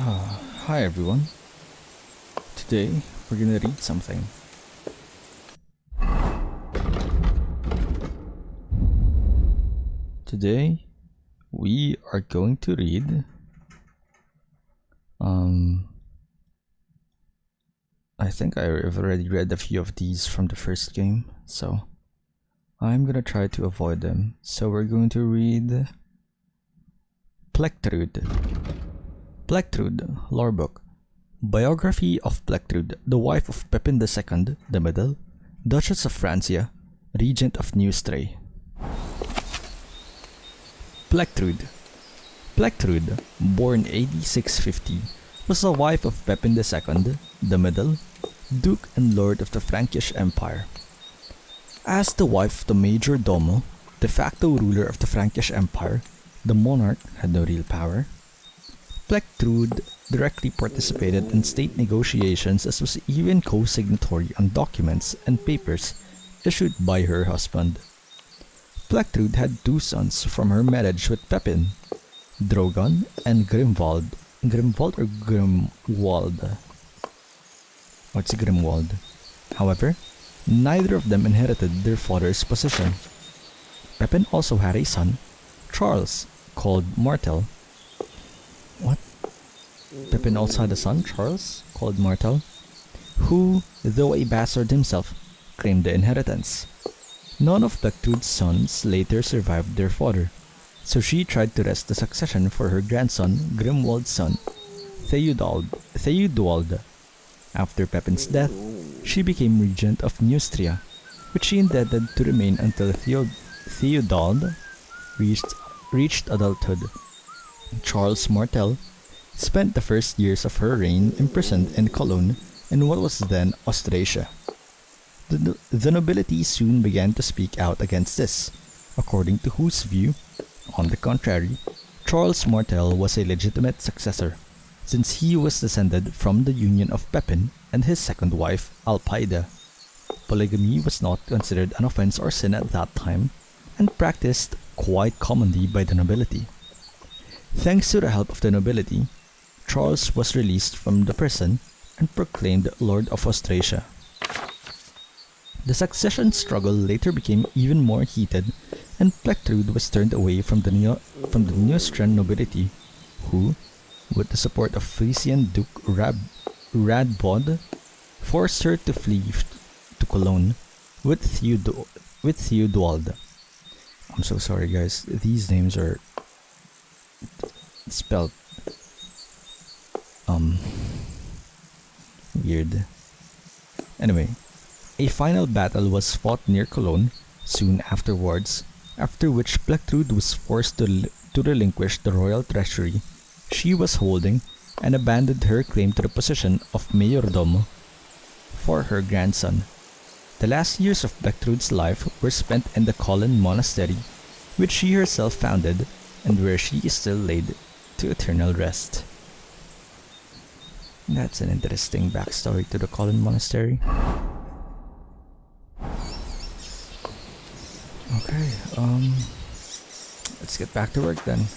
Hi everyone. Today we're gonna read something. Today we are going to read I think I've already read a few of these from the first game, so I'm gonna try to avoid them. So we're going to read Plectrude. Plectrude, Lore Book. Biography of Plectrude, the wife of Pepin II, the Middle, Duchess of Francia, Regent of Neustria. Plectrude. Plectrude, born AD 650, was the wife of Pepin II, the Middle, Duke and Lord of the Frankish Empire. As the wife of the Major Domo, de facto ruler of the Frankish Empire, the monarch had no real power. Plectrude directly participated in state negotiations as was even co-signatory on documents and papers issued by her husband. Plectrude had two sons from her marriage with Pepin, Drogon and Grimwald. Grimwald or Grimwald? What's Grimwald? However, neither of them inherited their father's position. Pepin also had a son, Charles, called Martel. What? Pepin also had a son, Charles, called Martel, who, though a bastard himself, claimed the inheritance. None of Plectrude's sons later survived their father, so she tried to wrest the succession for her grandson, Grimwald's son, Theudwald. After Pepin's death, she became regent of Neustria, which she intended to remain until Theudwald reached adulthood. Charles Martel spent the first years of her reign imprisoned in Cologne in what was then Austrasia. The nobility soon began to speak out against this, according to whose view, on the contrary, Charles Martel was a legitimate successor, since he was descended from the union of Pepin and his second wife, Alpaida. Polygamy was not considered an offense or sin at that time, and practiced quite commonly by the nobility. Thanks to the help of the nobility, Charles was released from the prison and proclaimed Lord of Austrasia. The succession struggle later became even more heated, and Plectrude was turned away from the Neustrian nobility, who, with the support of Frisian Duke Radbod, forced her to flee to Cologne with Theudwald. I'm so sorry guys, these names are spelled weird. Anyway, a final battle was fought near Cologne soon afterwards, after which Plectrude was forced to relinquish the royal treasury she was holding and abandoned her claim to the position of mayordomo for her grandson. The last years of Plectrude's life were spent in the Colin Monastery, which she herself founded and where she is still laid to eternal rest. That's an interesting backstory to the Colin Monastery. Okay, let's get back to work then.